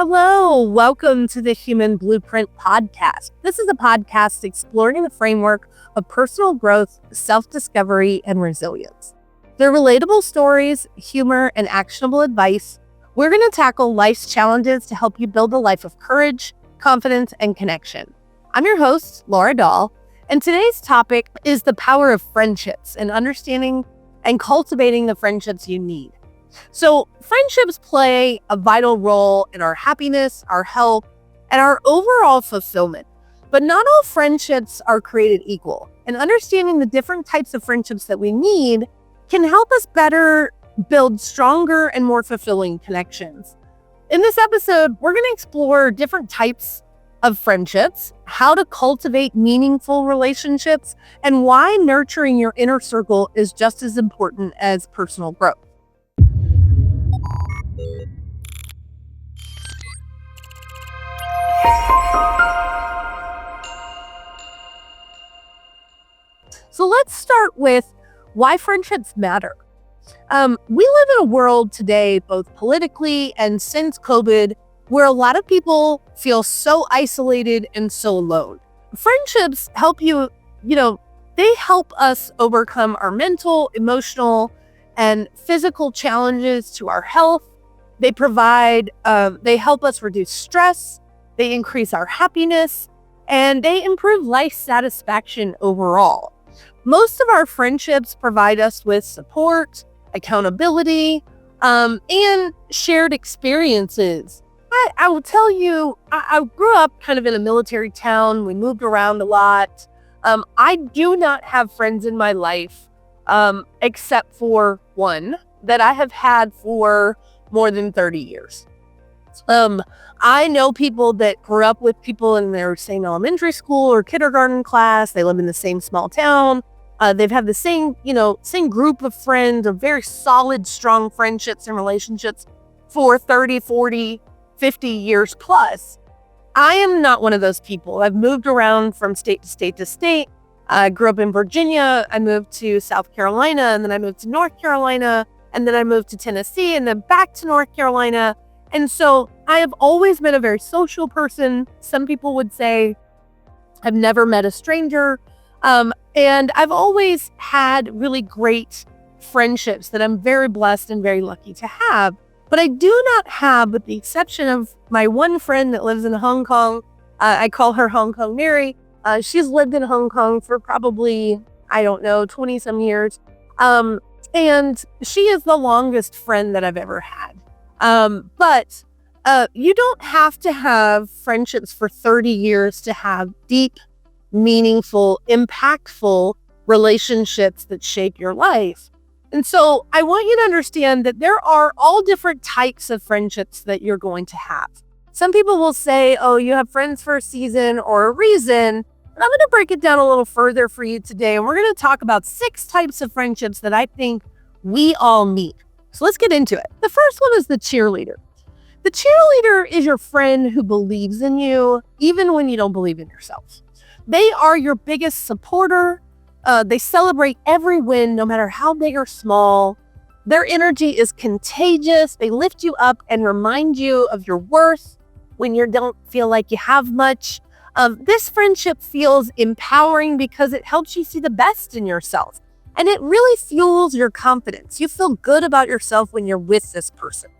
Hello, welcome to the Human Blueprint Podcast. This is a podcast exploring the framework of personal growth, self-discovery, and resilience. Through relatable stories, humor, and actionable advice, we're going to tackle life's challenges to help you build a life of courage, confidence, and connection. I'm your host, Laura Dahl, and today's topic is the power of friendships and understanding and cultivating the friendships you need. So friendships play a vital role in our happiness, our health, and our overall fulfillment. But not all friendships are created equal. And understanding the different types of friendships that we need can help us better build stronger and more fulfilling connections. In this episode, we're going to explore different types of friendships, how to cultivate meaningful relationships, and why nurturing your inner circle is just as important as personal growth. So let's start with why friendships matter. We live in a world today, both politically and since COVID, where a lot of people feel so isolated and so alone. Friendships help they help us overcome our mental, emotional, and physical challenges to our health. They help us reduce stress, they increase our happiness, and they improve life satisfaction overall. Most of our friendships provide us with support, accountability, and shared experiences. I will tell you, I grew up kind of in a military town. We moved around a lot. I do not have friends in my life, except for one that I have had for more than 30 years. I know people that grew up with people in their same elementary school or kindergarten class. They live in the same small town. They've had the same group of friends, of very solid, strong friendships and relationships for 30, 40, 50 years plus. I am not one of those people. I've moved around from state to state to state. I grew up in Virginia. I moved to South Carolina, and then I moved to North Carolina, and then I moved to Tennessee, and then back to North Carolina. And so I have always been a very social person. Some people would say I've never met a stranger. And I've always had really great friendships that I'm very blessed and very lucky to have. But I do not have, with the exception of my one friend that lives in Hong Kong, I call her Hong Kong Mary. She's lived in Hong Kong for probably, 20 some years. And she is the longest friend that I've ever had. But you don't have to have friendships for 30 years to have deep, meaningful, impactful relationships that shape your life. And so I want you to understand that there are all different types of friendships that you're going to have. Some people will say, oh, you have friends for a season or a reason. And I'm going to break it down a little further for you today. And we're going to talk about 6 types of friendships that I think we all need. So let's get into it. The first one is the cheerleader. The cheerleader is your friend who believes in you, even when you don't believe in yourself. They are your biggest supporter. They celebrate every win, no matter how big or small. Their energy is contagious. They lift you up and remind you of your worth when you don't feel like you have much. This friendship feels empowering because it helps you see the best in yourself. And it really fuels your confidence. You feel good about yourself when you're with this person.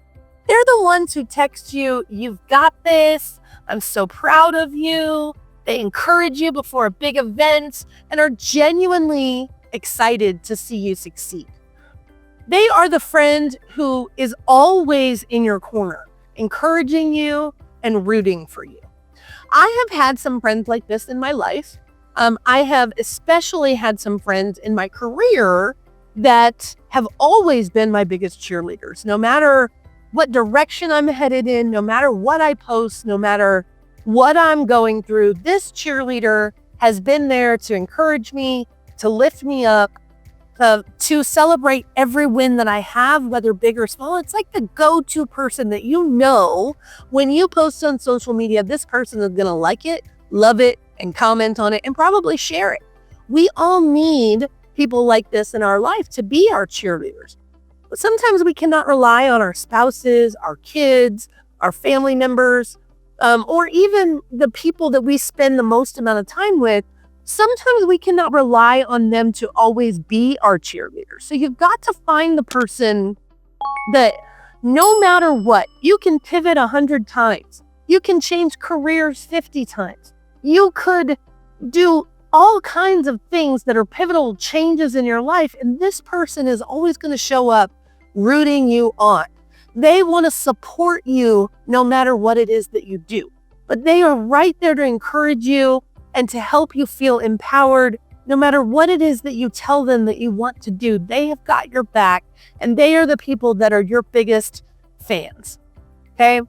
They're the ones who text you, "You've got this. I'm so proud of you." They encourage you before a big event and are genuinely excited to see you succeed. They are the friend who is always in your corner, encouraging you and rooting for you. I have had some friends like this in my life. I have especially had some friends in my career that have always been my biggest cheerleaders. No matter what direction I'm headed in, no matter what I post, no matter what I'm going through, this cheerleader has been there to encourage me, to lift me up, to celebrate every win that I have, whether big or small. It's like the go-to person that when you post on social media, this person is going to like it, love it, and comment on it, and probably share it. We all need people like this in our life to be our cheerleaders. But sometimes we cannot rely on our spouses, our kids, our family members, or even the people that we spend the most amount of time with, sometimes we cannot rely on them to always be our cheerleader. So you've got to find the person that no matter what, you can pivot 100 times. You can change careers 50 times. You could do all kinds of things that are pivotal changes in your life. And this person is always going to show up rooting you on. They want to support you no matter what it is that you do. But they are right there to encourage you and to help you feel empowered no matter what it is that you tell them that you want to do. They have got your back, and they are the people that are your biggest fans. Okay?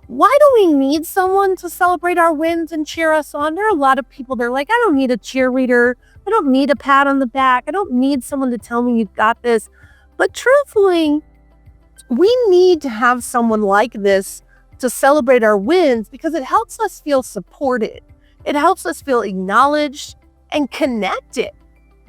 Why do we need someone to celebrate our wins and cheer us on? There are a lot of people that are like, I don't need a cheerleader. I don't need a pat on the back. I don't need someone to tell me you've got this. But truthfully, we need to have someone like this to celebrate our wins because it helps us feel supported. It helps us feel acknowledged and connected.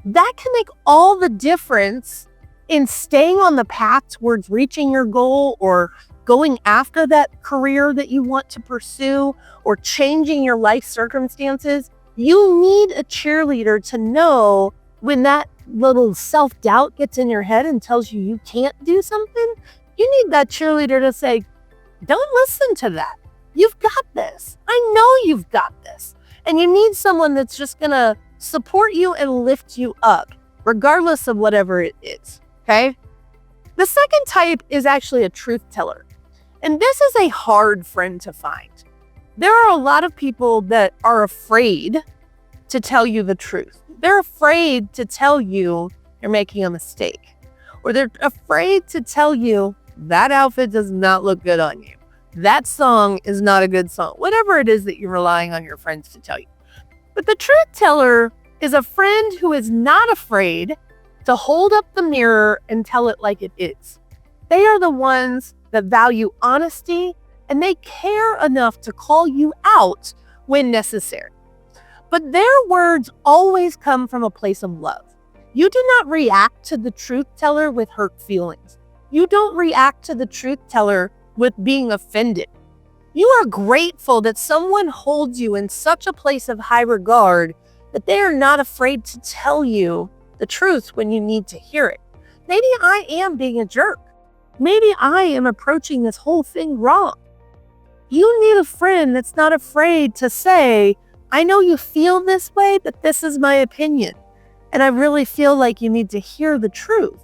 That can make all the difference in staying on the path towards reaching your goal or going after that career that you want to pursue or changing your life circumstances. You need a cheerleader to know when that little self-doubt gets in your head and tells you you can't do something. You need that cheerleader to say, don't listen to that. You've got this. I know you've got this. And you need someone that's just going to support you and lift you up, regardless of whatever it is. Okay? The second type is actually a truth teller. And this is a hard friend to find. There are a lot of people that are afraid to tell you the truth. They're afraid to tell you you're making a mistake. Or they're afraid to tell you that outfit does not look good on you. That song is not a good song. Whatever it is that you're relying on your friends to tell you. But the truth teller is a friend who is not afraid to hold up the mirror and tell it like it is. They are the ones that value honesty, and they care enough to call you out when necessary. But their words always come from a place of love. You do not react to the truth teller with hurt feelings. You don't react to the truth teller with being offended. You are grateful that someone holds you in such a place of high regard that they are not afraid to tell you the truth when you need to hear it. Maybe I am being a jerk. Maybe I am approaching this whole thing wrong. You need a friend that's not afraid to say, I know you feel this way, but this is my opinion. And I really feel like you need to hear the truth.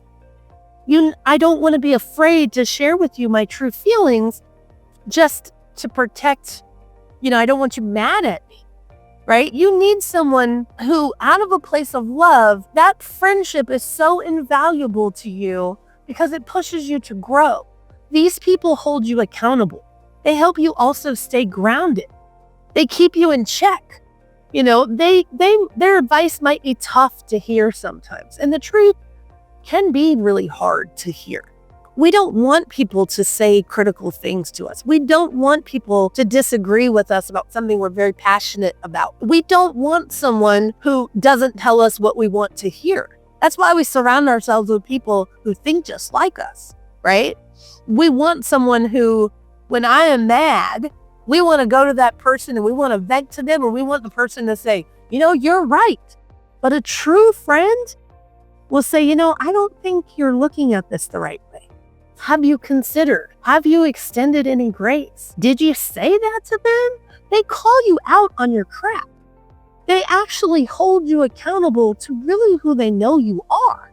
I don't want to be afraid to share with you my true feelings just to protect, I don't want you mad at me, right? You need someone who, out of a place of love, that friendship is so invaluable to you because it pushes you to grow. These people hold you accountable. They help you also stay grounded. They keep you in check. Their advice might be tough to hear sometimes. And the truth can be really hard to hear. We don't want people to say critical things to us. We don't want people to disagree with us about something we're very passionate about. We don't want someone who doesn't tell us what we want to hear. That's why we surround ourselves with people who think just like us, right? We want someone who, when I am mad, we want to go to that person and we want to vent to them, or we want the person to say, you're right. But a true friend will say, I don't think you're looking at this the right way. Have you considered? Have you extended any grace? Did you say that to them? They call you out on your crap. They actually hold you accountable to really who they know you are.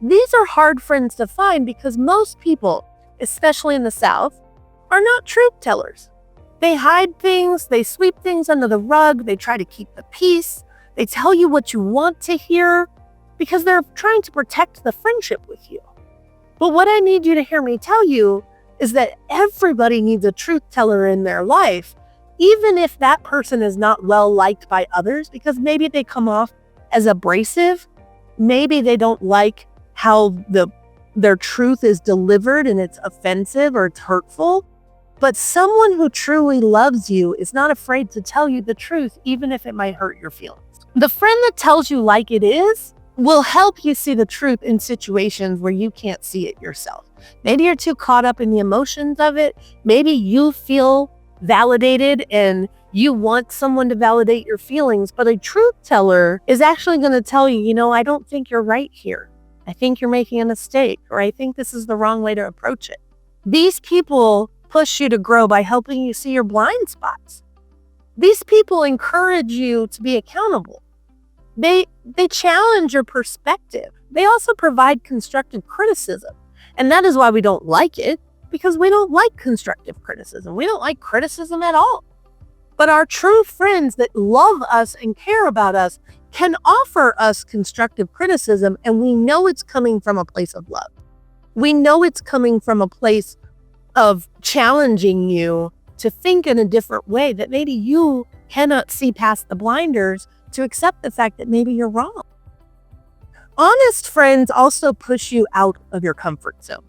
These are hard friends to find because most people, especially in the South, are not truth tellers. They hide things, they sweep things under the rug, they try to keep the peace, they tell you what you want to hear because they're trying to protect the friendship with you. But what I need you to hear me tell you is that everybody needs a truth teller in their life, even if that person is not well liked by others, because maybe they come off as abrasive, maybe they don't like how their truth is delivered and it's offensive or it's hurtful. But someone who truly loves you is not afraid to tell you the truth, even if it might hurt your feelings. The friend that tells you like it is will help you see the truth in situations where you can't see it yourself. Maybe you're too caught up in the emotions of it. Maybe you feel validated and you want someone to validate your feelings, but a truth teller is actually going to tell you, I don't think you're right here. I think you're making a mistake, or I think this is the wrong way to approach it. These people push you to grow by helping you see your blind spots. These people encourage you to be accountable. They challenge your perspective. They also provide constructive criticism. And that is why we don't like it, because we don't like constructive criticism. We don't like criticism at all. But our true friends that love us and care about us can offer us constructive criticism, and we know it's coming from a place of love. We know it's coming from a place of challenging you to think in a different way, that maybe you cannot see past the blinders to accept the fact that maybe you're wrong. Honest friends also push you out of your comfort zone.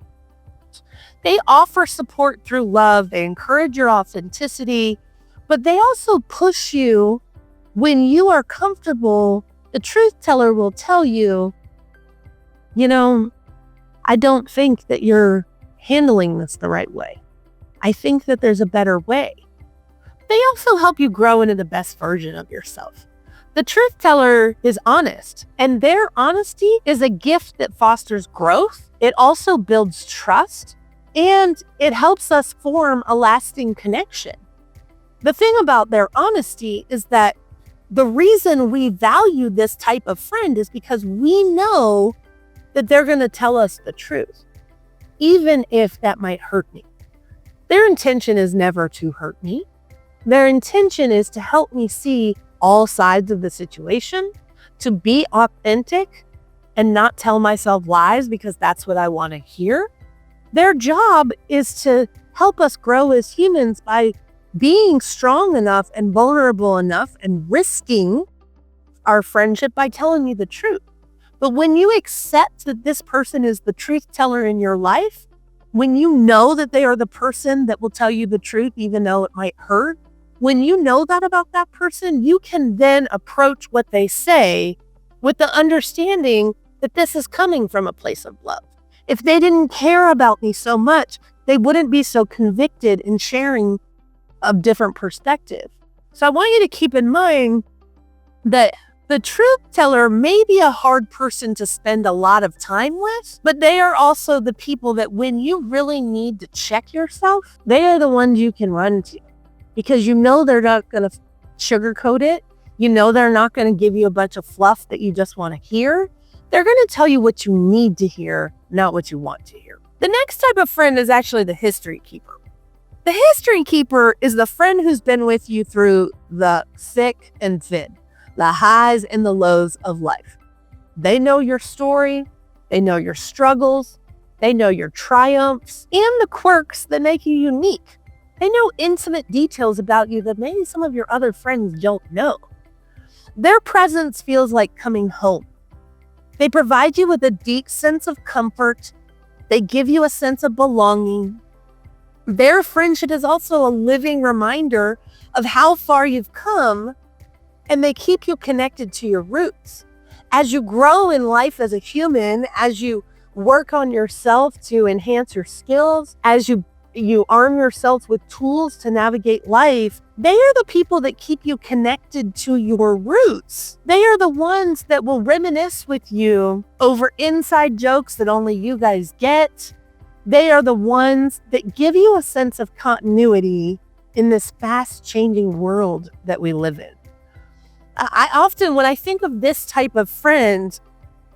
They offer support through love. They encourage your authenticity, but they also push you when you are comfortable. The truth teller will tell you, I don't think that you're handling this the right way. I think that there's a better way. They also help you grow into the best version of yourself. The truth teller is honest, and their honesty is a gift that fosters growth. It also builds trust, and it helps us form a lasting connection. The thing about their honesty is that the reason we value this type of friend is because we know that they're going to tell us the truth, even if that might hurt me. Their intention is never to hurt me. Their intention is to help me see all sides of the situation, to be authentic and not tell myself lies because that's what I want to hear. Their job is to help us grow as humans by being strong enough and vulnerable enough and risking our friendship by telling me the truth. But when you accept that this person is the truth teller in your life, when you know that they are the person that will tell you the truth, even though it might hurt, when you know that about that person, you can then approach what they say with the understanding that this is coming from a place of love. If they didn't care about me so much, they wouldn't be so convicted in sharing a different perspective. So I want you to keep in mind that the truth teller may be a hard person to spend a lot of time with, but they are also the people that when you really need to check yourself, they are the ones you can run to. Because they're not going to sugarcoat it. They're not going to give you a bunch of fluff that you just want to hear. They're going to tell you what you need to hear, not what you want to hear. The next type of friend is actually the history keeper. The history keeper is the friend who's been with you through the thick and thin, the highs and the lows of life. They know your story. They know your struggles. They know your triumphs and the quirks that make you unique. They know intimate details about you that maybe some of your other friends don't know. Their presence feels like coming home. They provide you with a deep sense of comfort. They give you a sense of belonging. Their friendship is also a living reminder of how far you've come, and they keep you connected to your roots. As you grow in life as a human, as you work on yourself to enhance your skills, as you arm yourself with tools to navigate life, they are the people that keep you connected to your roots. They are the ones that will reminisce with you over inside jokes that only you guys get. They are the ones that give you a sense of continuity in this fast-changing world that we live in. I often, when I think of this type of friend,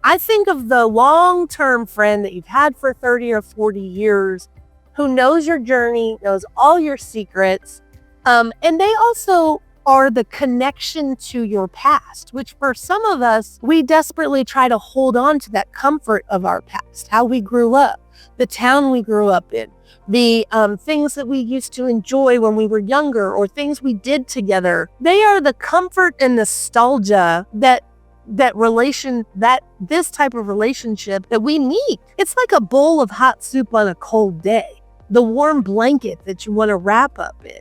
I think of the long-term friend that you've had for 30 or 40 years who knows your journey, knows all your secrets, and they also are the connection to your past, which for some of us, we desperately try to hold on to that comfort of our past, how we grew up, the town we grew up in, the things that we used to enjoy when we were younger, or things we did together. They are the comfort and nostalgia that this type of relationship that we need. It's like a bowl of hot soup on a cold day, the warm blanket that you want to wrap up in.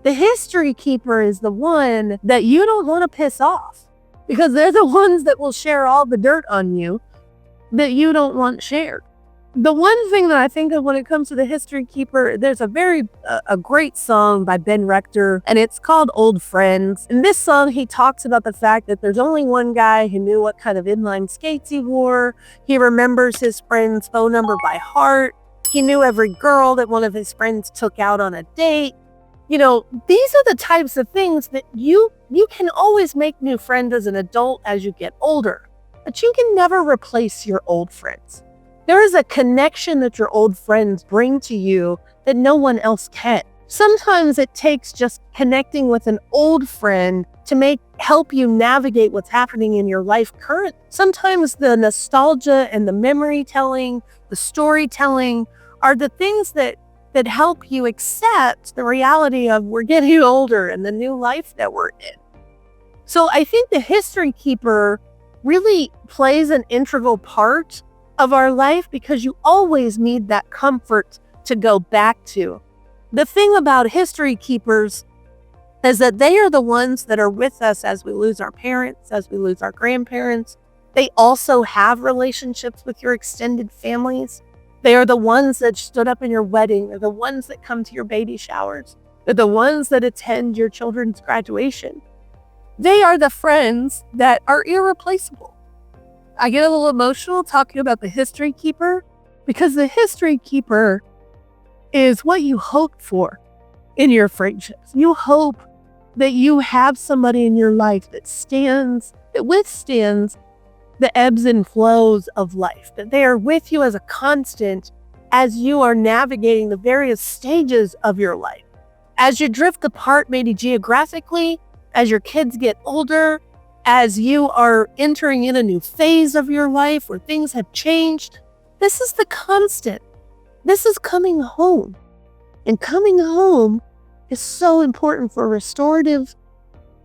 The history keeper is the one that you don't want to piss off, because they're the ones that will share all the dirt on you that you don't want shared. The one thing that I think of when it comes to the history keeper, there's a great song by Ben Rector, and it's called Old Friends. In this song, he talks about the fact that there's only one guy who knew what kind of inline skates he wore. He remembers his friend's phone number by heart. He knew every girl that one of his friends took out on a date. These are the types of things that you can always make new friends as an adult as you get older, but you can never replace your old friends. There is a connection that your old friends bring to you that no one else can. Sometimes it takes just connecting with an old friend to help you navigate what's happening in your life current. Sometimes the nostalgia and the memory telling, the storytelling are the things that help you accept the reality of we're getting older and the new life that we're in. So I think the history keeper really plays an integral part of our life because you always need that comfort to go back to. The thing about history keepers is that they are the ones that are with us as we lose our parents, as we lose our grandparents. They also have relationships with your extended families. They are the ones that stood up in your wedding. They're the ones that come to your baby showers. They're the ones that attend your children's graduation. They are the friends that are irreplaceable. I get a little emotional talking about the history keeper because the history keeper is what you hope for in your friendships. You hope that you have somebody in your life that withstands the ebbs and flows of life, that they are with you as a constant as you are navigating the various stages of your life. As you drift apart, maybe geographically, as your kids get older, as you are entering in a new phase of your life where things have changed, this is the constant. This is coming home. And coming home is so important for restorative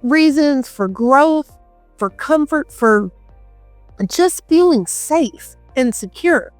reasons, for growth, for comfort, for just feeling safe and secure.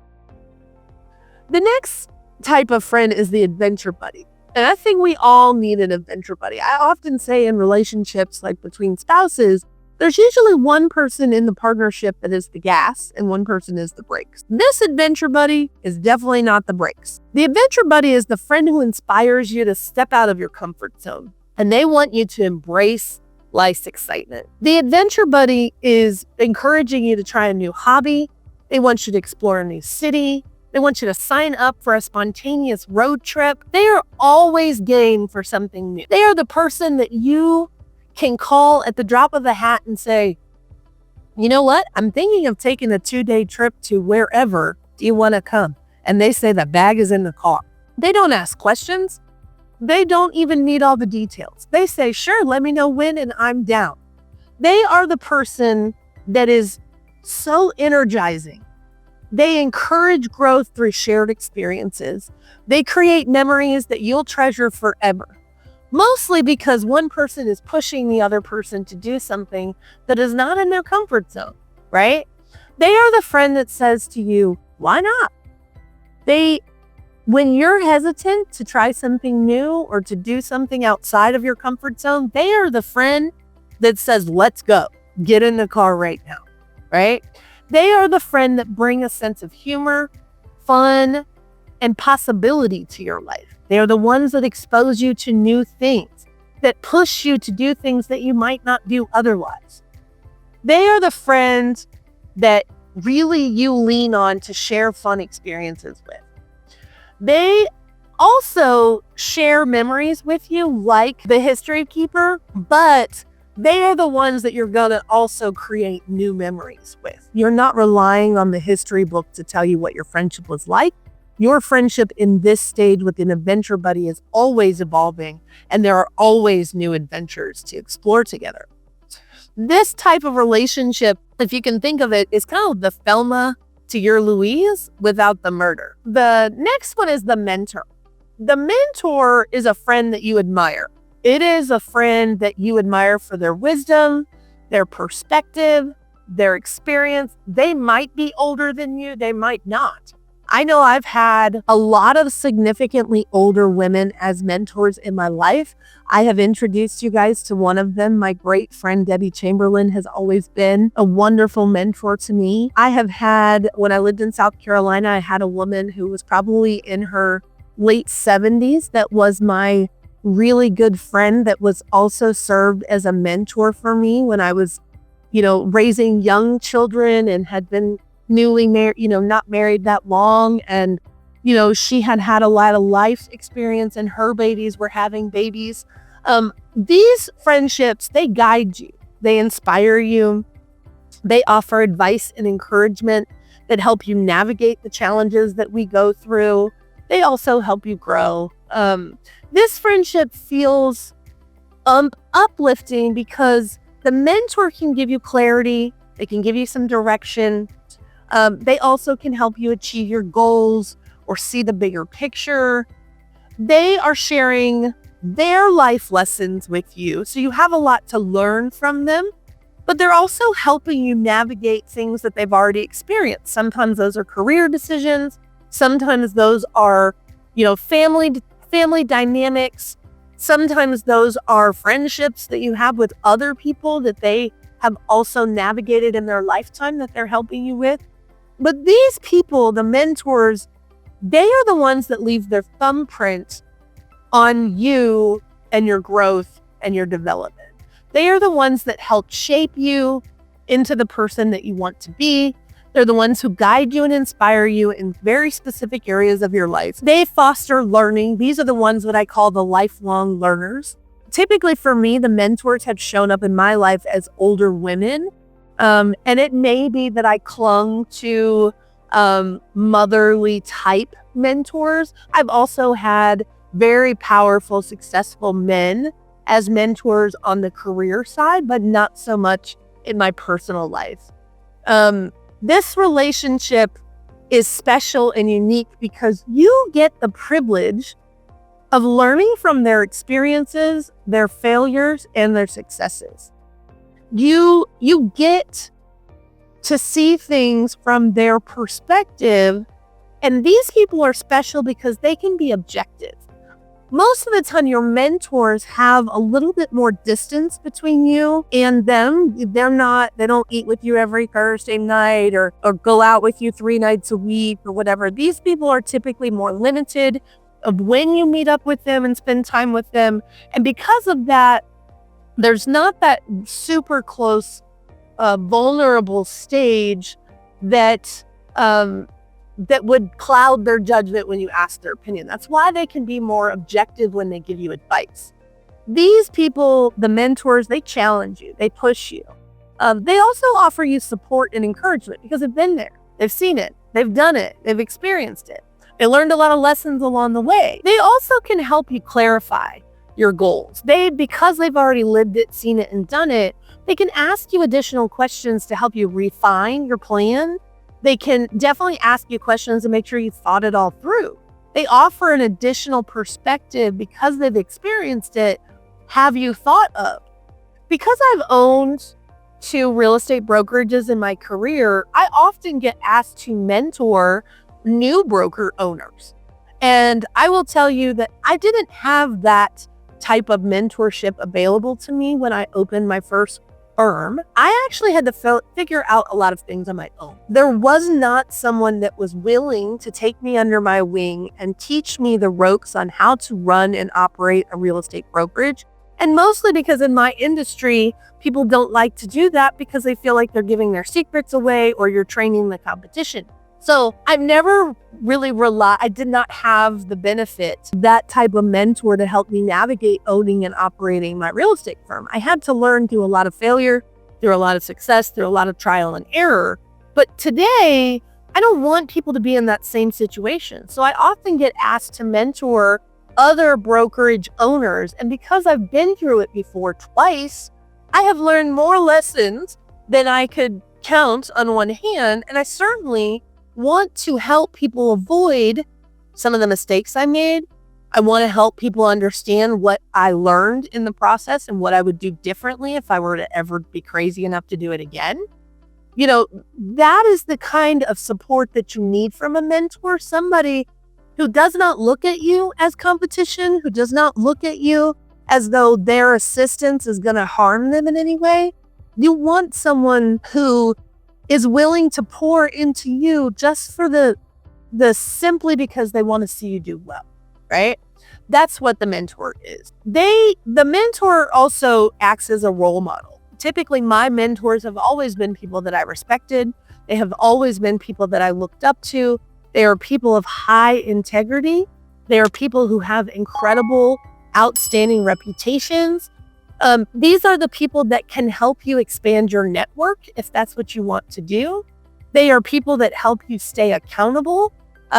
The next type of friend is the adventure buddy. And I think we all need an adventure buddy. I often say in relationships, like between spouses, there's usually one person in the partnership that is the gas and one person is the brakes. This adventure buddy is definitely not the brakes. The adventure buddy is the friend who inspires you to step out of your comfort zone, and they want you to embrace life's excitement. The adventure buddy is encouraging you to try a new hobby. They want you to explore a new city. They want you to sign up for a spontaneous road trip. They are always game for something new. They are the person that you can call at the drop of a hat and say, you know what? I'm thinking of taking a 2-day trip to wherever. Do you want to come? And they say the bag is in the car. They don't ask questions. They don't even need all the details. They say, sure, let me know when and I'm down. They are the person that is so energizing. They encourage growth through shared experiences. They create memories that you'll treasure forever. Mostly because one person is pushing the other person to do something that is not in their comfort zone, right? They are the friend that says to you, why not? When you're hesitant to try something new or to do something outside of your comfort zone, they are the friend that says, let's go, get in the car right now, right? They are the friend that bring a sense of humor, fun, and possibility to your life. They are the ones that expose you to new things, that push you to do things that you might not do otherwise. They are the friends that really you lean on to share fun experiences with. They also share memories with you like the history keeper, but they are the ones that you're going to also create new memories with. You're not relying on the history book to tell you what your friendship was like. Your friendship in this stage with an adventure buddy is always evolving, and there are always new adventures to explore together. This type of relationship, if you can think of it, is kind of the Thelma to your Louise without the murder. The next one is the mentor. The mentor is a friend that you admire. It is a friend that you admire for their wisdom, their perspective, their experience. They might be older than you, they might not. I know I've had a lot of significantly older women as mentors in my life. I have introduced you guys to one of them. My great friend, Debbie Chamberlain, has always been a wonderful mentor to me. I have had, when I lived in South Carolina, I had a woman who was probably in her late 70s that was my really good friend that was also served as a mentor for me when I was, raising young children and had been newly married, not married that long. And, she had had a lot of life experience and her babies were having babies. These friendships, they guide you, they inspire you, they offer advice and encouragement that help you navigate the challenges that we go through. They also help you grow. This friendship feels uplifting because the mentor can give you clarity, they can give you some direction. They also can help you achieve your goals or see the bigger picture. They are sharing their life lessons with you, so you have a lot to learn from them, but they're also helping you navigate things that they've already experienced. Sometimes those are career decisions. Sometimes those are, family dynamics. Sometimes those are friendships that you have with other people that they have also navigated in their lifetime that they're helping you with. But these people, the mentors, they are the ones that leave their thumbprint on you and your growth and your development. They are the ones that help shape you into the person that you want to be. They're the ones who guide you and inspire you in very specific areas of your life. They foster learning. These are the ones that I call the lifelong learners. Typically for me, the mentors have shown up in my life as older women. And it may be that I clung to motherly type mentors. I've also had very powerful, successful men as mentors on the career side, but not so much in my personal life. This relationship is special and unique because you get the privilege of learning from their experiences, their failures, and their successes. You get to see things from their perspective, and these people are special because they can be objective. Most of the time, your mentors have a little bit more distance between you and them. They don't eat with you every Thursday night or go out with you 3 nights a week or whatever. These people are typically more limited of when you meet up with them and spend time with them. And because of that, there's not that super close, vulnerable stage that would cloud their judgment when you ask their opinion. That's why they can be more objective when they give you advice. These people, the mentors, they challenge you, they push you. They also offer you support and encouragement because they've been there, they've seen it, they've done it, they've experienced it. They learned a lot of lessons along the way. They also can help you clarify your goals. Because they've already lived it, seen it, and done it, they can ask you additional questions to help you refine your plan. They can definitely ask you questions to make sure you thought it all through. They offer an additional perspective because they've experienced it. Have you thought of? Because I've owned 2 real estate brokerages in my career, I often get asked to mentor new broker owners. And I will tell you that I didn't have that type of mentorship available to me when I opened my first firm. I actually had to figure out a lot of things on my own. There was not someone that was willing to take me under my wing and teach me the ropes on how to run and operate a real estate brokerage. And mostly because in my industry, people don't like to do that because they feel like they're giving their secrets away or you're training the competition. So I've never really I did not have the benefit, that type of mentor to help me navigate owning and operating my real estate firm. I had to learn through a lot of failure, through a lot of success, through a lot of trial and error. But today, I don't want people to be in that same situation. So I often get asked to mentor other brokerage owners. And because I've been through it before twice, I have learned more lessons than I could count on one hand. And I certainly want to help people avoid some of the mistakes I made. I want to help people understand what I learned in the process and what I would do differently if I were to ever be crazy enough to do it again. That is the kind of support that you need from a mentor, somebody who does not look at you as competition, who does not look at you as though their assistance is going to harm them in any way. You want someone who is willing to pour into you just for the simply because they want to see you do well, right? That's what the mentor is. The mentor also acts as a role model. Typically, my mentors have always been people that I respected. They have always been people that I looked up to. They are people of high integrity. They are people who have incredible, outstanding reputations. These are the people that can help you expand your network if that's what you want to do. They are people that help you stay accountable.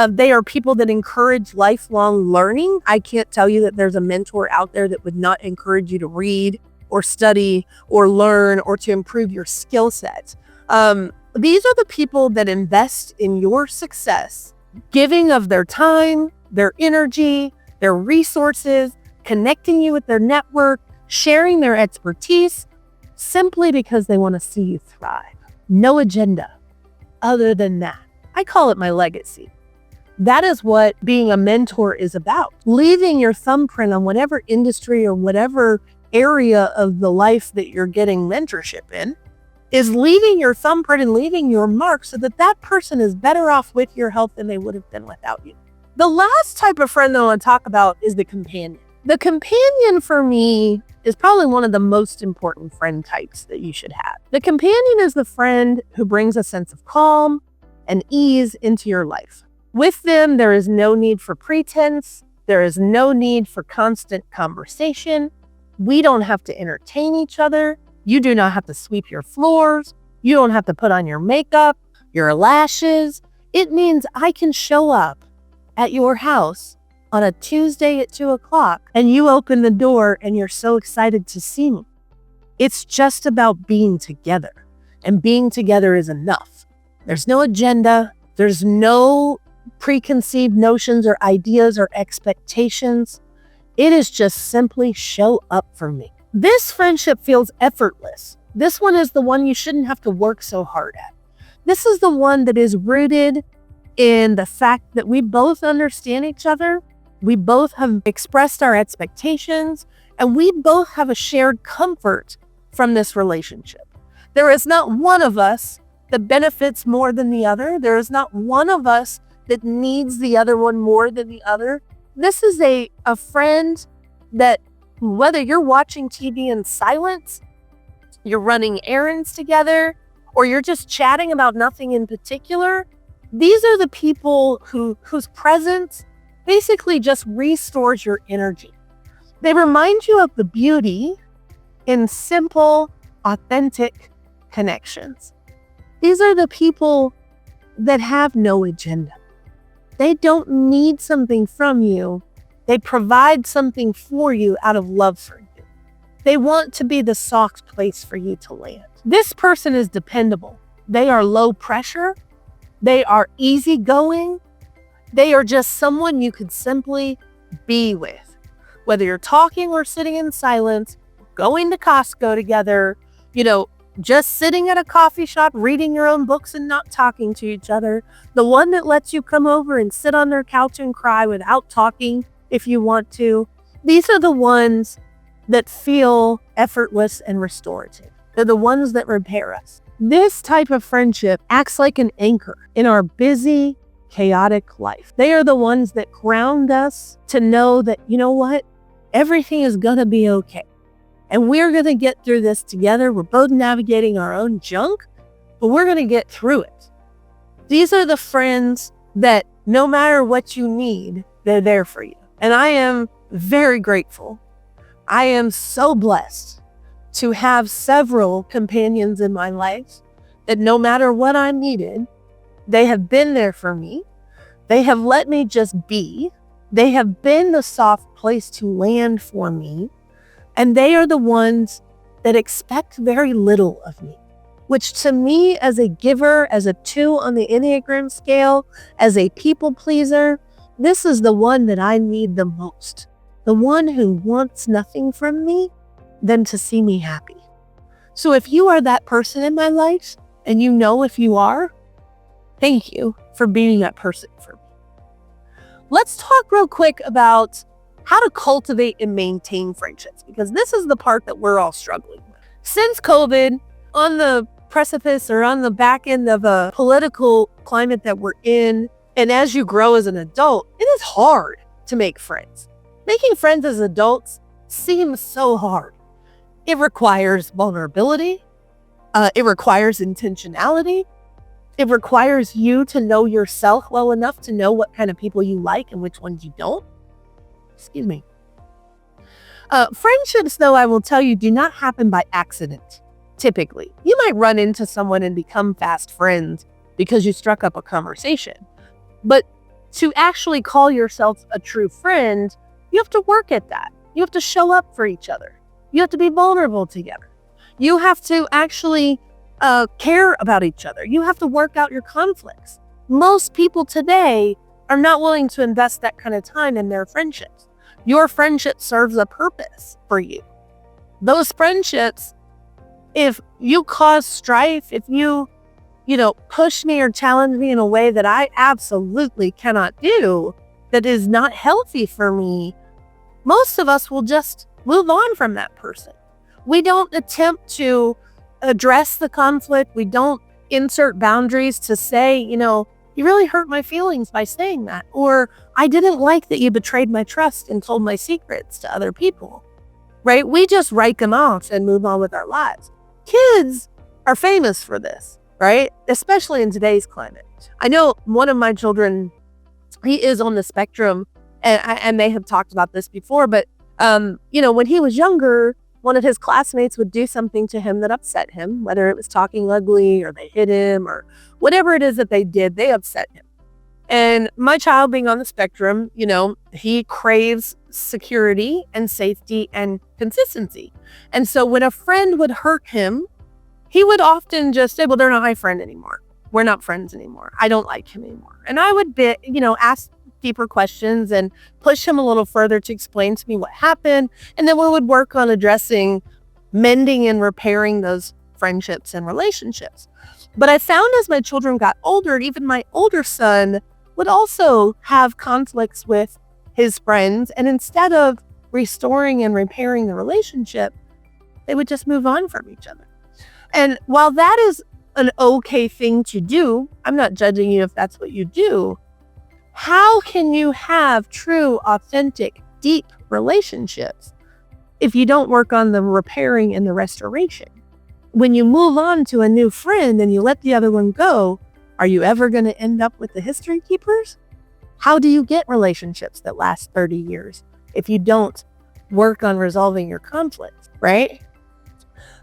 They are people that encourage lifelong learning. I can't tell you that there's a mentor out there that would not encourage you to read or study or learn or to improve your skill set. These are the people that invest in your success, giving of their time, their energy, their resources, connecting you with their network, sharing their expertise, simply because they want to see you thrive. No agenda other than that. I call it my legacy. That is what being a mentor is about. Leaving your thumbprint on whatever industry or whatever area of the life that you're getting mentorship in is leaving your thumbprint and leaving your mark so that that person is better off with your help than they would have been without you. The last type of friend that I want to talk about is the companion. The companion for me is probably one of the most important friend types that you should have. The companion is the friend who brings a sense of calm and ease into your life. With them, there is no need for pretense. There is no need for constant conversation. We don't have to entertain each other. You do not have to sweep your floors. You don't have to put on your makeup, your lashes. It means I can show up at your house on a Tuesday at 2:00 and you open the door and you're so excited to see me. It's just about being together, and being together is enough. There's no agenda. There's no preconceived notions or ideas or expectations. It is just simply show up for me. This friendship feels effortless. This one is the one you shouldn't have to work so hard at. This is the one that is rooted in the fact that we both understand each other. We both have expressed our expectations, and we both have a shared comfort from this relationship. There is not one of us that benefits more than the other. There is not one of us that needs the other one more than the other. This is a friend that, whether you're watching TV in silence, you're running errands together, or you're just chatting about nothing in particular, these are the people whose presence basically just restores your energy. They remind you of the beauty in simple, authentic connections. These are the people that have no agenda. They don't need something from you. They provide something for you out of love for you. They want to be the soft place for you to land. This person is dependable. They are low pressure. They are easygoing. They are just someone you could simply be with. Whether you're talking or sitting in silence, going to Costco together, just sitting at a coffee shop, reading your own books and not talking to each other. The one that lets you come over and sit on their couch and cry without talking if you want to. These are the ones that feel effortless and restorative. They're the ones that repair us. This type of friendship acts like an anchor in our busy, chaotic life. They are the ones that ground us to know that, everything is going to be okay. And we're going to get through this together. We're both navigating our own junk, but we're going to get through it. These are the friends that no matter what you need, they're there for you. And I am very grateful. I am so blessed to have several companions in my life that no matter what I needed, they have been there for me. They have let me just be. They have been the soft place to land for me. And they are the ones that expect very little of me, which to me, as a giver, as a 2 on the Enneagram scale, as a people pleaser, this is the one that I need the most. The one who wants nothing from me than to see me happy. So if you are that person in my life, And you know if you are, thank you for being that person for me. Let's talk real quick about how to cultivate and maintain friendships, because this is the part that we're all struggling with. Since COVID, on the precipice or on the back end of a political climate that we're in, and as you grow as an adult, it is hard to make friends. Making friends as adults seems so hard. It requires vulnerability. It requires intentionality. It requires you to know yourself well enough to know what kind of people you like and which ones you don't. Excuse me. Friendships, though, I will tell you, do not happen by accident. Typically, you might run into someone and become fast friends because you struck up a conversation. But to actually call yourself a true friend, you have to work at that. You have to show up for each other. You have to be vulnerable together. You have to actually care about each other. You have to work out your conflicts. Most people today are not willing to invest that kind of time in their friendships. Your friendship serves a purpose for you. Those friendships, if you cause strife, if you push me or challenge me in a way that I absolutely cannot do, that is not healthy for me, most of us will just move on from that person. We don't attempt to address the conflict. We don't insert boundaries to say, you really hurt my feelings by saying that. Or I didn't like that you betrayed my trust and told my secrets to other people, right? We just write them off and move on with our lives. Kids are famous for this, right? Especially in today's climate. I know one of my children, he is on the spectrum, and I may have talked about this before, but when he was younger, one of his classmates would do something to him that upset him, whether it was talking ugly or they hit him or whatever it is that they did, they upset him. And my child, being on the spectrum, he craves security and safety and consistency. And so when a friend would hurt him, he would often just say, well, they're not my friend anymore. We're not friends anymore. I don't like him anymore. And I would ask deeper questions and push him a little further to explain to me what happened. And then we would work on addressing, mending and repairing those friendships and relationships. But I found as my children got older, even my older son would also have conflicts with his friends. And instead of restoring and repairing the relationship, they would just move on from each other. And while that is an okay thing to do, I'm not judging you if that's what you do. How can you have true, authentic, deep relationships if you don't work on the repairing and the restoration? When you move on to a new friend and you let the other one go, are you ever going to end up with the history keepers? How do you get relationships that last 30 years if you don't work on resolving your conflicts, right?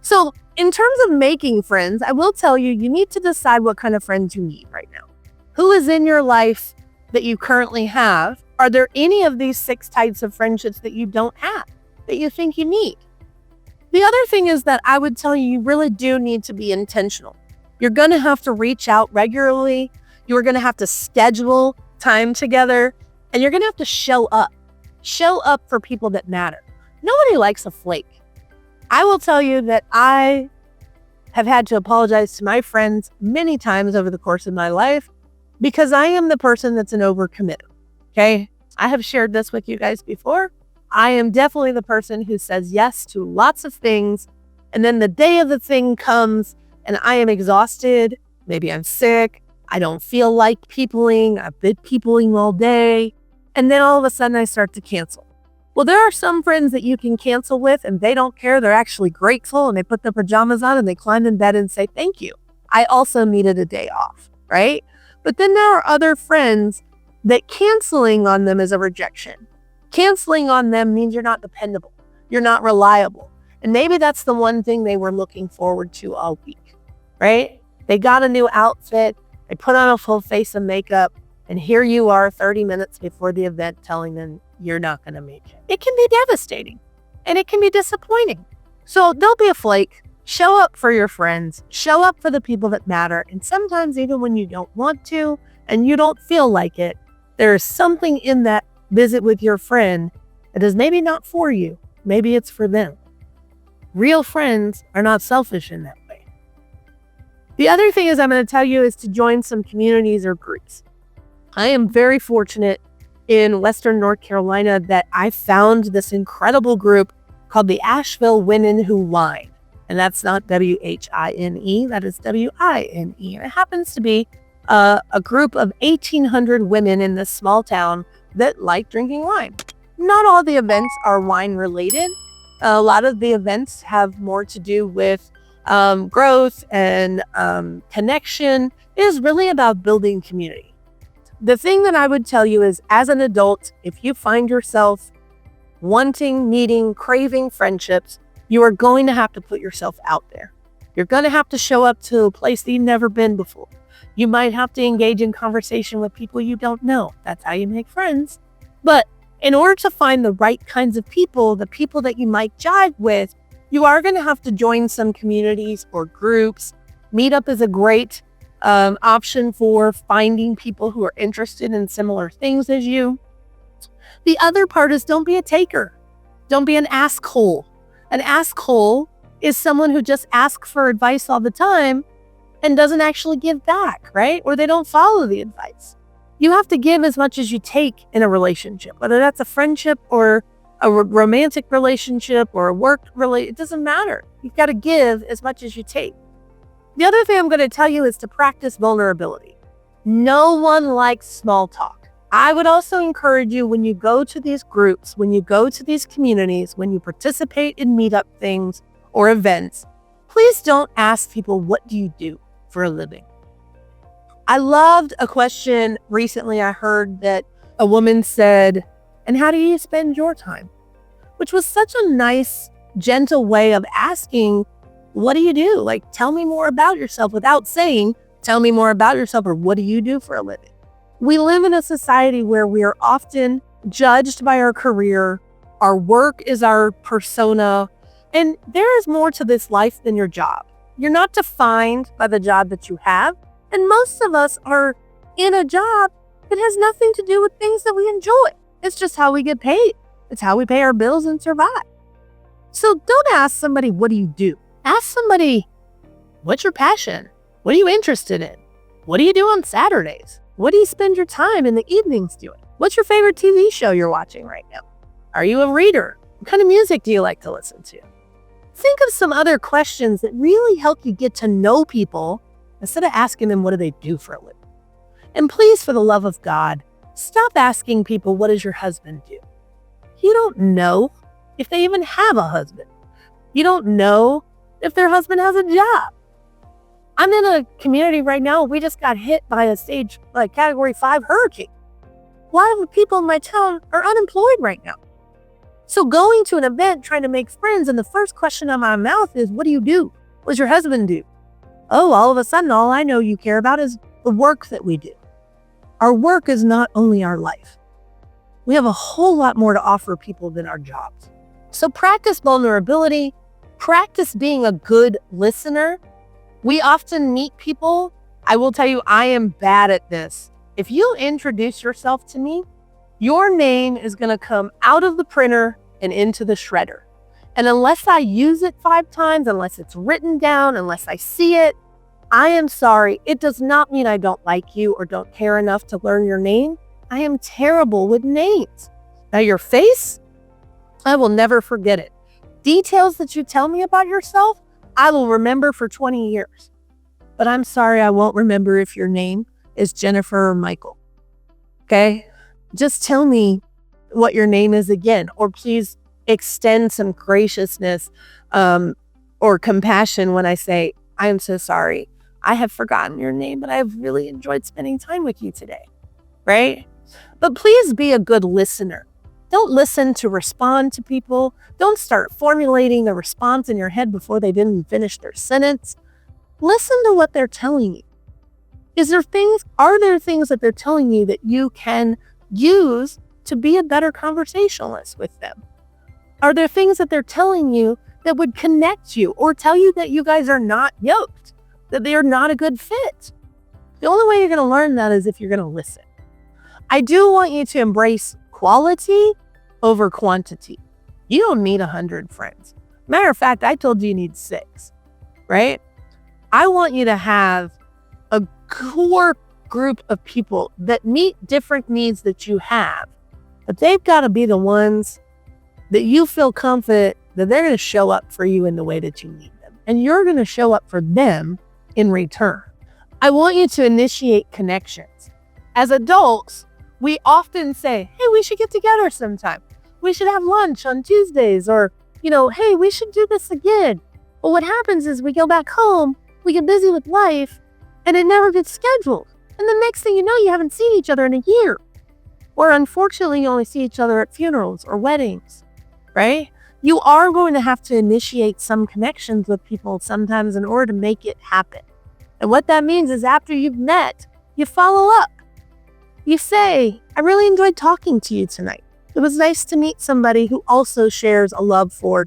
So in terms of making friends, I will tell you, you need to decide what kind of friends you need right now. Who is in your life that you currently have? Are there any of these 6 types of friendships that you don't have, that you think you need? The other thing is that I would tell you, you really do need to be intentional. You're going to have to reach out regularly. You're going to have to schedule time together, and you're going to have to show up. Show up for people that matter. Nobody likes a flake. I will tell you that I have had to apologize to my friends many times over the course of my life because I am the person that's an overcommitter. Okay? I have shared this with you guys before. I am definitely the person who says yes to lots of things, and then the day of the thing comes and I am exhausted. Maybe I'm sick. I don't feel like peopling. I've been peopling all day. And then all of a sudden I start to cancel. Well, there are some friends that you can cancel with and they don't care. They're actually grateful and they put their pajamas on and they climb in bed and say, thank you. I also needed a day off, right? But then there are other friends that canceling on them is a rejection. Canceling on them means you're not dependable. You're not reliable. And maybe that's the one thing they were looking forward to all week, right? They got a new outfit. They put on a full face of makeup. And here you are 30 minutes before the event telling them you're not going to make it. It can be devastating and it can be disappointing. So don't be a flake. Show up for your friends. Show up for the people that matter. And sometimes even when you don't want to and you don't feel like it, there is something in that visit with your friend that is maybe not for you. Maybe it's for them. Real friends are not selfish in that way. The other thing is I'm going to tell you is to join some communities or groups. I am very fortunate in Western North Carolina that I found this incredible group called the Asheville Women Who Wine. And that's not WHINE, that is WINE. And it happens to be a group of 1,800 women in this small town that like drinking wine. Not all the events are wine related. A lot of the events have more to do with growth and connection. It is really about building community. The thing that I would tell you is, as an adult, if you find yourself wanting, needing, craving friendships, you are going to have to put yourself out there. You're going to have to show up to a place that you've never been before. You might have to engage in conversation with people you don't know. That's how you make friends. But in order to find the right kinds of people, the people that you might jive with, you are going to have to join some communities or groups. Meetup is a great option for finding people who are interested in similar things as you. The other part is, don't be a taker. Don't be an asshole. An asshole is someone who just asks for advice all the time and doesn't actually give back, right? Or they don't follow the advice. You have to give as much as you take in a relationship, whether that's a friendship or a romantic relationship or a work relationship. It doesn't matter. You've got to give as much as you take. The other thing I'm going to tell you is to practice vulnerability. No one likes small talk. I would also encourage you, when you go to these groups, when you go to these communities, when you participate in meetup things or events, please don't ask people, what do you do for a living? I loved a question recently I heard that a woman said, and how do you spend your time? Which was such a nice, gentle way of asking, what do you do? Like, tell me more about yourself, without saying, tell me more about yourself, or what do you do for a living? We live in a society where we are often judged by our career. Our work is our persona. And there is more to this life than your job. You're not defined by the job that you have. And most of us are in a job that has nothing to do with things that we enjoy. It's just how we get paid. It's how we pay our bills and survive. So don't ask somebody, what do you do? Ask somebody, what's your passion? What are you interested in? What do you do on Saturdays? What do you spend your time in the evenings doing? What's your favorite TV show you're watching right now? Are you a reader? What kind of music do you like to listen to? Think of some other questions that really help you get to know people instead of asking them, what do they do for a living? And please, for the love of God, stop asking people, what does your husband do? You don't know if they even have a husband. You don't know if their husband has a job. I'm in a community right now. We just got hit by a category 5 hurricane. A lot of the people in my town are unemployed right now. So going to an event, trying to make friends, and the first question out of my mouth is, what do you do? What does your husband do? Oh, all of a sudden, all I know you care about is the work that we do. Our work is not only our life. We have a whole lot more to offer people than our jobs. So practice vulnerability. Practice being a good listener. We often meet people. I will tell you, I am bad at this. If you introduce yourself to me, your name is going to come out of the printer and into the shredder. And unless I use it 5 times, unless it's written down, unless I see it, I am sorry. It does not mean I don't like you or don't care enough to learn your name. I am terrible with names. Now, your face, I will never forget it. Details that you tell me about yourself, I will remember for 20 years. But I'm sorry, I won't remember if your name is Jennifer or Michael. Okay? Just tell me what your name is again, or please extend some graciousness or compassion when I say, I am so sorry. I have forgotten your name, but I've really enjoyed spending time with you today, right? But please be a good listener. Don't listen to respond to people. Don't start formulating the response in your head before they didn't finish their sentence. Listen to what they're telling you. Are there things that they're telling you that you can use to be a better conversationalist with them? Are there things that they're telling you that would connect you or tell you that you guys are not yoked, that they are not a good fit? The only way you're going to learn that is if you're going to listen. I do want you to embrace quality over quantity. You don't need 100 friends. Matter of fact, I told you need 6, right? I want you to have a core group of people that meet different needs that you have, but they've got to be the ones that you feel confident that they're going to show up for you in the way that you need them. And you're going to show up for them in return. I want you to initiate connections. As adults, we often say, hey, we should get together sometime. We should have lunch on Tuesdays, or, hey, we should do this again. But what happens is we go back home, we get busy with life, and it never gets scheduled. And the next thing you know, you haven't seen each other in a year. Or unfortunately, you only see each other at funerals or weddings, right? You are going to have to initiate some connections with people sometimes in order to make it happen. And what that means is after you've met, you follow up. You say, I really enjoyed talking to you tonight. It was nice to meet somebody who also shares a love for ...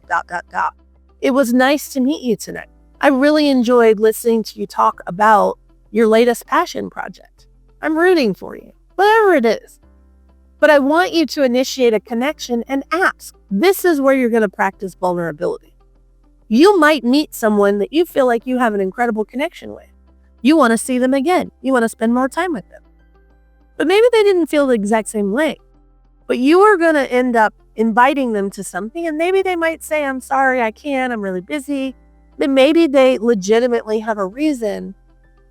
It was nice to meet you tonight. I really enjoyed listening to you talk about your latest passion project. I'm rooting for you, whatever it is. But I want you to initiate a connection and ask. This is where you're going to practice vulnerability. You might meet someone that you feel like you have an incredible connection with. You want to see them again. You want to spend more time with them. But maybe they didn't feel the exact same way. But you are going to end up inviting them to something, and maybe they might say, I'm sorry, I can't, I'm really busy. But maybe they legitimately have a reason.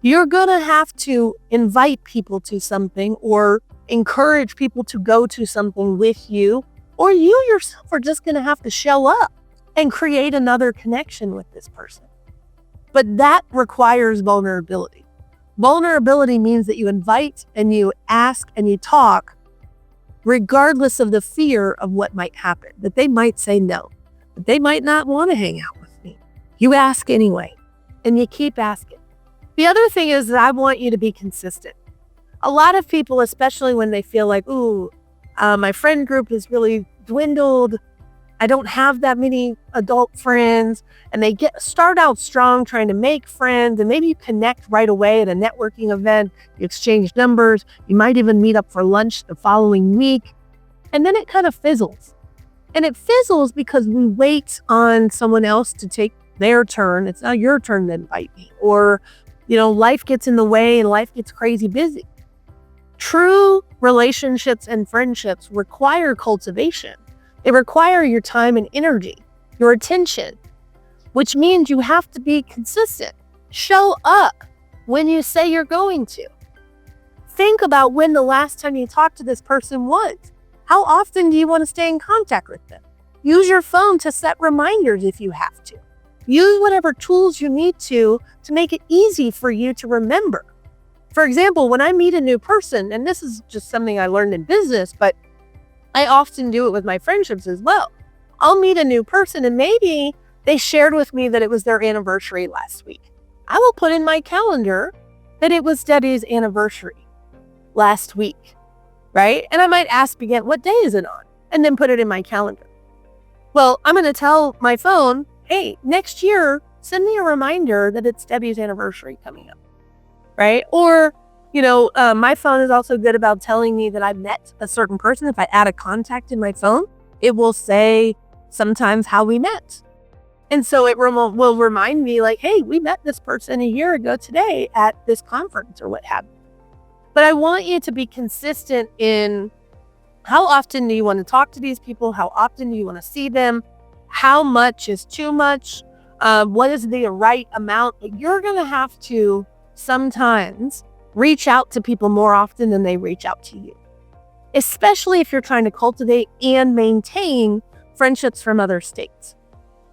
You're going to have to invite people to something or encourage people to go to something with you, or you yourself are just going to have to show up and create another connection with this person. But that requires vulnerability. Vulnerability means that you invite and you ask and you talk regardless of the fear of what might happen, that they might say no, that they might not want to hang out with me. You ask anyway, and you keep asking. The other thing is that I want you to be consistent. A lot of people, especially when they feel like, my friend group has really dwindled, I don't have that many adult friends, and they start out strong trying to make friends, and maybe you connect right away at a networking event, you exchange numbers, you might even meet up for lunch the following week, and then it kind of fizzles. And it fizzles because we wait on someone else to take their turn. It's not your turn to invite me, or life gets in the way and life gets crazy busy. True relationships and friendships require cultivation. They require your time and energy, your attention, which means you have to be consistent. Show up when you say you're going to. Think about when the last time you talked to this person was. How often do you want to stay in contact with them? Use your phone to set reminders if you have to. Use whatever tools you need to make it easy for you to remember. For example, when I meet a new person, and this is just something I learned in business, but I often do it with my friendships as well. I'll meet a new person and maybe they shared with me that it was their anniversary last week. I will put in my calendar that it was Debbie's anniversary last week, right? And I might ask again, what day is it on? And then put it in my calendar. Well, I'm going to tell my phone, hey, next year, send me a reminder that it's Debbie's anniversary coming up, right? Or my phone is also good about telling me that I met a certain person. If I add a contact in my phone, it will say sometimes how we met. And so it will remind me like, hey, we met this person a year ago today at this conference or what have you. But I want you to be consistent in how often do you want to talk to these people? How often do you want to see them? How much is too much? What is the right amount? You're going to have to sometimes reach out to people more often than they reach out to you, especially if you're trying to cultivate and maintain friendships from other states.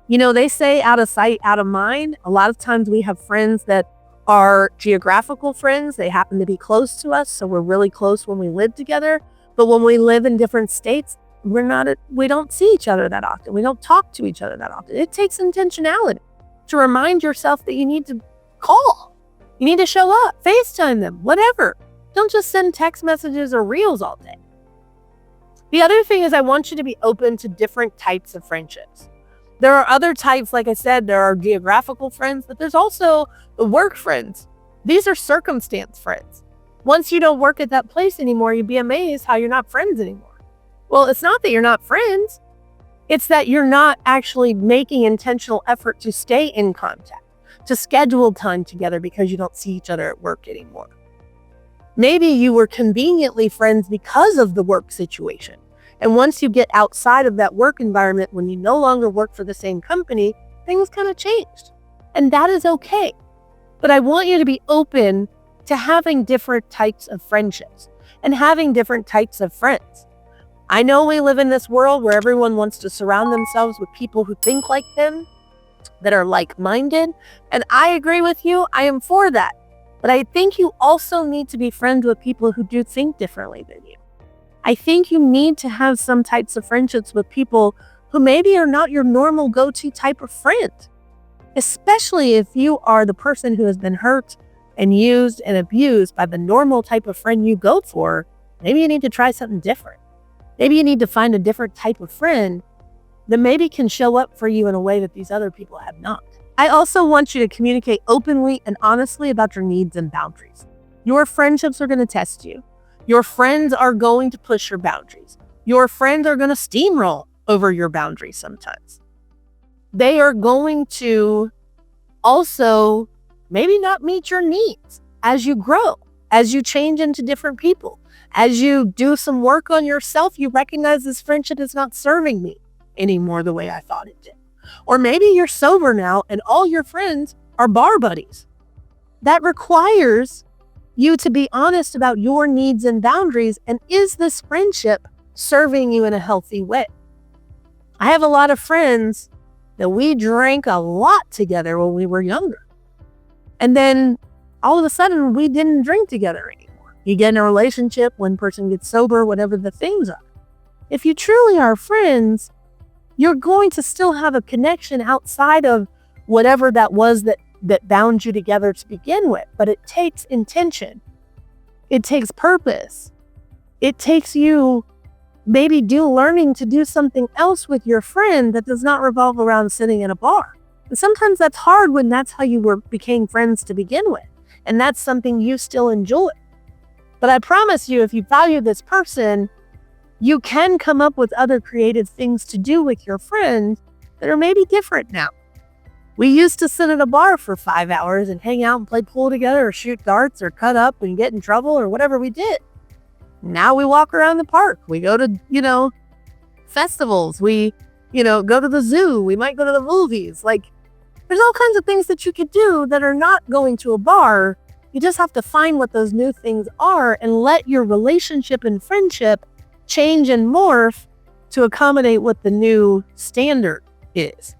They say out of sight, out of mind. A lot of times we have friends that are geographical friends. They happen to be close to us, so we're really close when we live together. But when we live in different states, we don't see each other that often. We don't talk to each other that often. It takes intentionality to remind yourself that you need to call. You need to show up, FaceTime them, whatever. Don't just send text messages or reels all day. The other thing is I want you to be open to different types of friendships. There are other types, like I said, there are geographical friends, but there's also the work friends. These are circumstance friends. Once you don't work at that place anymore, you'd be amazed how you're not friends anymore. Well, it's not that you're not friends. It's that you're not actually making intentional effort to stay in contact. to schedule time together because you don't see each other at work anymore. Maybe you were conveniently friends because of the work situation. And once you get outside of that work environment, when you no longer work for the same company, things kind of changed. And that is okay. But I want you to be open to having different types of friendships and having different types of friends. I know we live in this world where everyone wants to surround themselves with people who think like them, that are like-minded. And I agree with you. I am for that. But I think you also need to be friends with people who do think differently than you. I think you need to have some types of friendships with people who maybe are not your normal go-to type of friend. Especially if you are the person who has been hurt and used and abused by the normal type of friend you go for, maybe you need to try something different. Maybe you need to find a different type of friend that maybe can show up for you in a way that these other people have not. I also want you to communicate openly and honestly about your needs and boundaries. Your friendships are going to test you. Your friends are going to push your boundaries. Your friends are going to steamroll over your boundaries sometimes. They are going to also maybe not meet your needs as you grow, as you change into different people. As you do some work on yourself, you recognize this friendship is not serving me anymore the way I thought it did. Or maybe you're sober now and all your friends are bar buddies. That requires you to be honest about your needs and boundaries. And is this friendship serving you in a healthy way? I have a lot of friends that we drank a lot together when we were younger. And then all of a sudden we didn't drink together anymore. You get in a relationship, one person gets sober, whatever the things are. If you truly are friends, you're going to still have a connection outside of whatever that was that bound you together to begin with. But it takes intention. It takes purpose. It takes you maybe learning to do something else with your friend that does not revolve around sitting in a bar. And sometimes that's hard when that's how you became friends to begin with. And that's something you still enjoy. But I promise you, if you value this person, you can come up with other creative things to do with your friends that are maybe different now. We used to sit at a bar for 5 hours and hang out and play pool together or shoot darts or cut up and get in trouble or whatever we did. Now we walk around the park. We go to, festivals. We, go to the zoo. We might go to the movies. There's all kinds of things that you could do that are not going to a bar. You just have to find what those new things are and let your relationship and friendship change and morph to accommodate what the new standard is.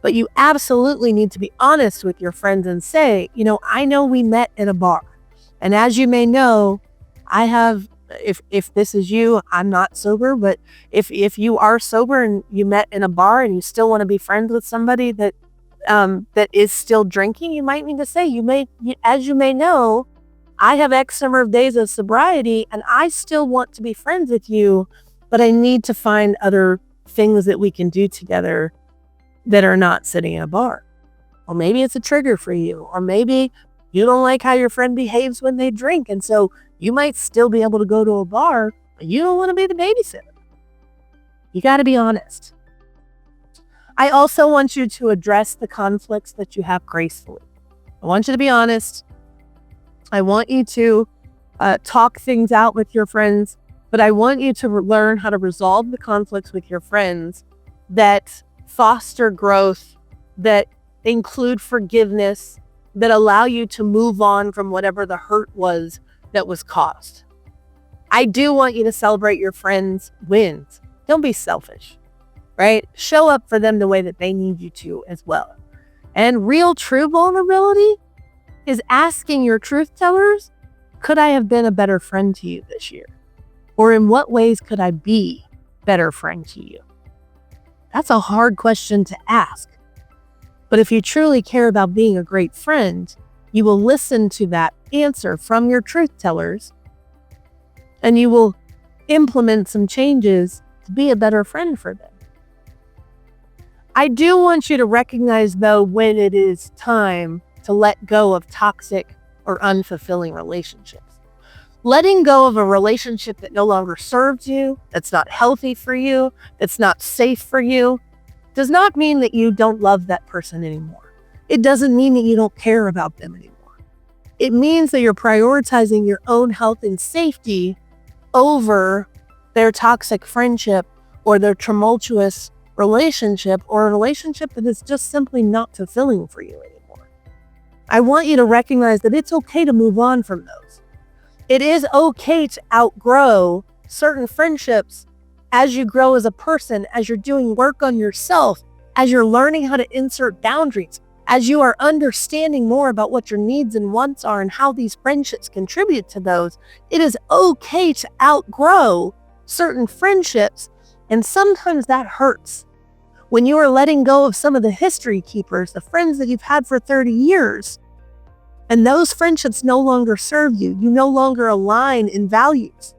But you absolutely need to be honest with your friends and say, I know we met in a bar. And as you may know, I have, if this is you, I'm not sober, but if you are sober and you met in a bar and you still want to be friends with somebody that is still drinking, you might need to say, as you may know, I have X number of days of sobriety and I still want to be friends with you, but I need to find other things that we can do together that are not sitting in a bar. Or maybe it's a trigger for you, or maybe you don't like how your friend behaves when they drink. And so you might still be able to go to a bar, but you don't want to be the babysitter. You got to be honest. I also want you to address the conflicts that you have gracefully. I want you to be honest. I want you to talk things out with your friends, but I want you to learn how to resolve the conflicts with your friends that foster growth, that include forgiveness, that allow you to move on from whatever the hurt was that was caused. I do want you to celebrate your friends' wins. Don't be selfish. Right? Show up for them the way that they need you to as well. And real true vulnerability is asking your truth tellers, could I have been a better friend to you this year? Or in what ways could I be a better friend to you? That's a hard question to ask. But if you truly care about being a great friend, you will listen to that answer from your truth tellers and you will implement some changes to be a better friend for them. I do want you to recognize, though, when it is time to let go of toxic or unfulfilling relationships. Letting go of a relationship that no longer serves you, that's not healthy for you, that's not safe for you, does not mean that you don't love that person anymore. it doesn't mean that you don't care about them anymore. It means that you're prioritizing your own health and safety over their toxic friendship or their tumultuous relationship, or a relationship that is just simply not fulfilling for you anymore. I want you to recognize that it's okay to move on from those. It is okay to outgrow certain friendships as you grow as a person, as you're doing work on yourself, as you're learning how to insert boundaries, as you are understanding more about what your needs and wants are and how these friendships contribute to those. It is okay to outgrow certain friendships, and sometimes that hurts. When you are letting go of some of the history keepers, the friends that you've had for 30 years, and those friendships no longer serve you, you no longer align in values,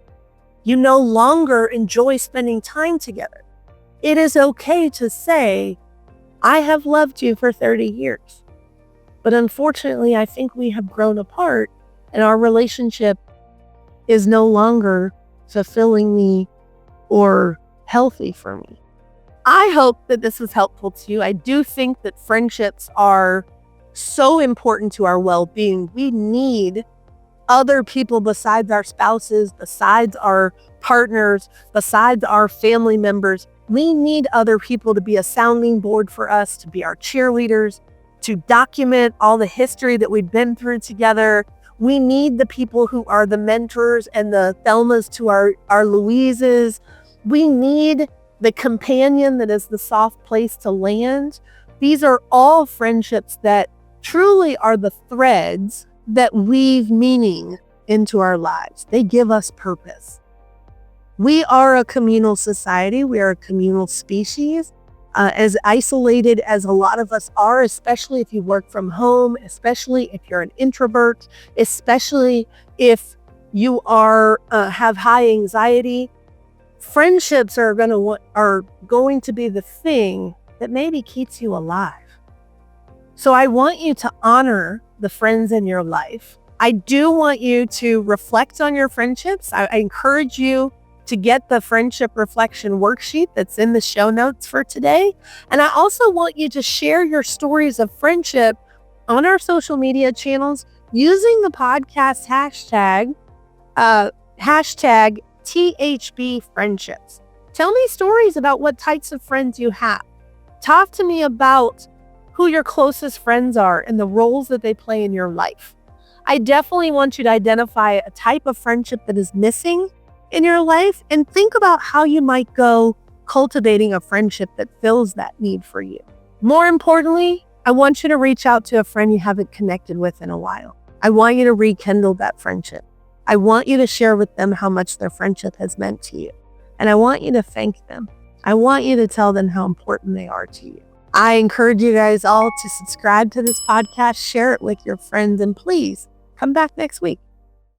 you no longer enjoy spending time together. It is okay to say, I have loved you for 30 years, but unfortunately, I think we have grown apart and our relationship is no longer fulfilling me or healthy for me. I hope that this was helpful to you. I do think that friendships are so important to our well-being. We need other people besides our spouses, besides our partners, besides our family members. We need other people to be a sounding board for us, to be our cheerleaders, to document all the history that we've been through together. We need the people who are the mentors and the Thelmas to our Louises. We need the companion that is the soft place to land. These are all friendships that truly are the threads that weave meaning into our lives. They give us purpose. We are a communal society. We are a communal species. As isolated as a lot of us are, especially if you work from home, especially if you're an introvert, especially if you have high anxiety, friendships are going to be the thing that maybe keeps you alive. So I want you to honor the friends in your life. I do want you to reflect on your friendships. I encourage you to get the friendship reflection worksheet that's in the show notes for today. And I also want you to share your stories of friendship on our social media channels using the podcast hashtag THB Friendships. Tell me stories about what types of friends you have. Talk to me about who your closest friends are and the roles that they play in your life. I definitely want you to identify a type of friendship that is missing in your life and think about how you might go cultivating a friendship that fills that need for you. More importantly, I want you to reach out to a friend you haven't connected with in a while. I want you to rekindle that friendship. I want you to share with them how much their friendship has meant to you. And I want you to thank them. I want you to tell them how important they are to you. I encourage you guys all to subscribe to this podcast, share it with your friends, and please come back next week.